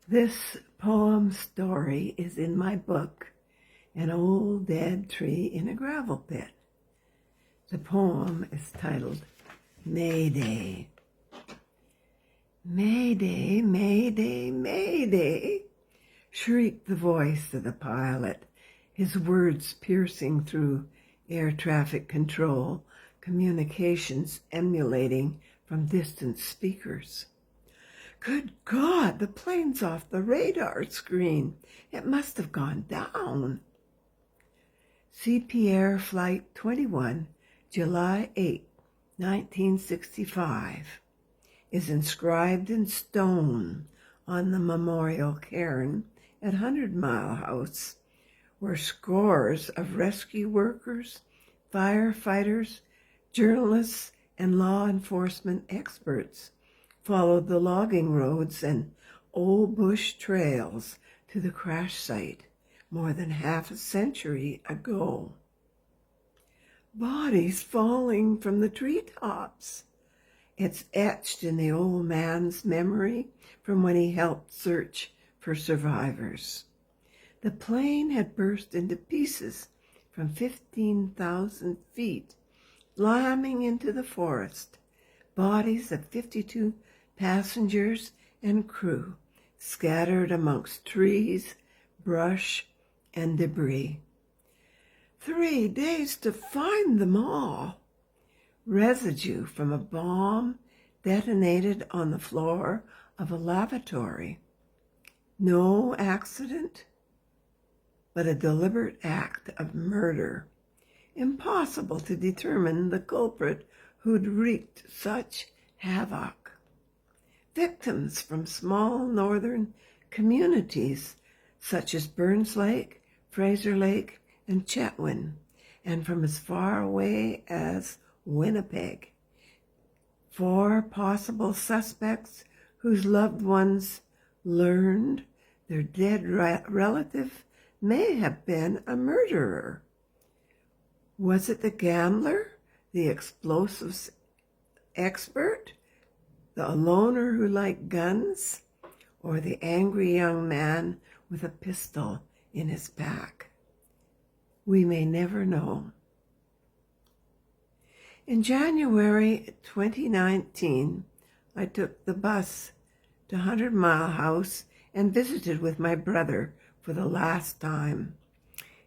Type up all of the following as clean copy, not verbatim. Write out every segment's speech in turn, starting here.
This poem story is in my book, An Old Dead Tree in a Gravel Pit. The poem is titled Mayday. Mayday, Mayday, Mayday, shrieked the voice of the pilot, his words piercing through air traffic control communications emulating from distant speakers. Good God, the plane's off the radar screen. It must have gone down. CP Flight 21, July 8, 1965, is inscribed in stone on the memorial cairn at 100 Mile House, where scores of rescue workers, firefighters, journalists, and law enforcement experts followed the logging roads and old bush trails to the crash site more than half a century ago. Bodies falling from the treetops. It's etched in the old man's memory from when he helped search for survivors. The plane had burst into pieces from 15,000 feet, slamming into the forest. Bodies of 52 passengers and crew scattered amongst trees, brush, and debris. 3 days to find them all. Residue from a bomb detonated on the floor of a lavatory. No accident, but a deliberate act of murder. Impossible to determine the culprit who'd wreaked such havoc. Victims from small northern communities such as Burns Lake, Fraser Lake, and Chetwynd, and from as far away as Winnipeg. 4 possible suspects whose loved ones learned their dead relative may have been a murderer. Was it the gambler, the explosives expert, the loner who liked guns, or the angry young man with a pistol in his pack? We may never know. In January 2019, I took the bus to 100 Mile House and visited with my brother for the last time.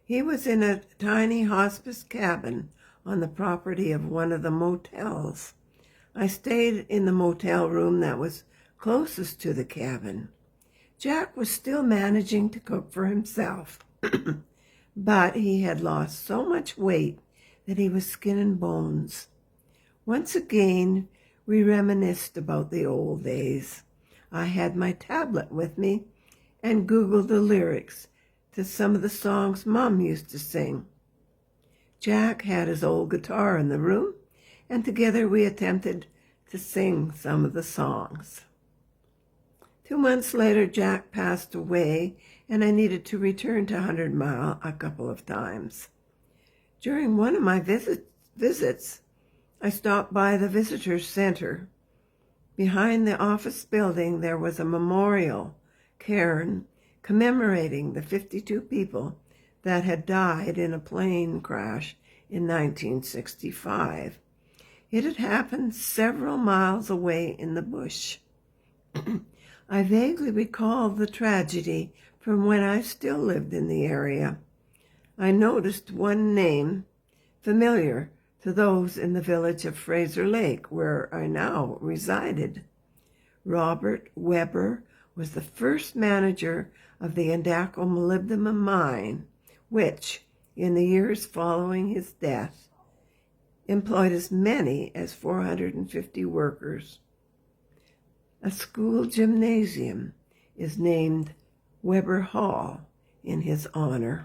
He was in a tiny hospice cabin on the property of one of the motels. I stayed in the motel room that was closest to the cabin. Jack was still managing to cook for himself, but he had lost so much weight that he was skin and bones. Once again, we reminisced about the old days. I had my tablet with me and Googled the lyrics to some of the songs Mom used to sing. Jack had his old guitar in the room, and together we attempted to sing some of the songs. 2 months later, Jack passed away, and I needed to return to 100 Mile a couple of times. During one of my visits, I stopped by the visitor center. Behind the office building, there was a memorial cairn commemorating the 52 people that had died in a plane crash in 1965. It had happened several miles away in the bush. I vaguely recalled the tragedy from when I still lived in the area. I noticed one name familiar to those in the village of Fraser Lake, where I now resided. Robert Weber was the first manager of the Endako molybdenum mine, which, in the years following his death, employed as many as 450 workers. A school gymnasium is named Weber Hall in his honor.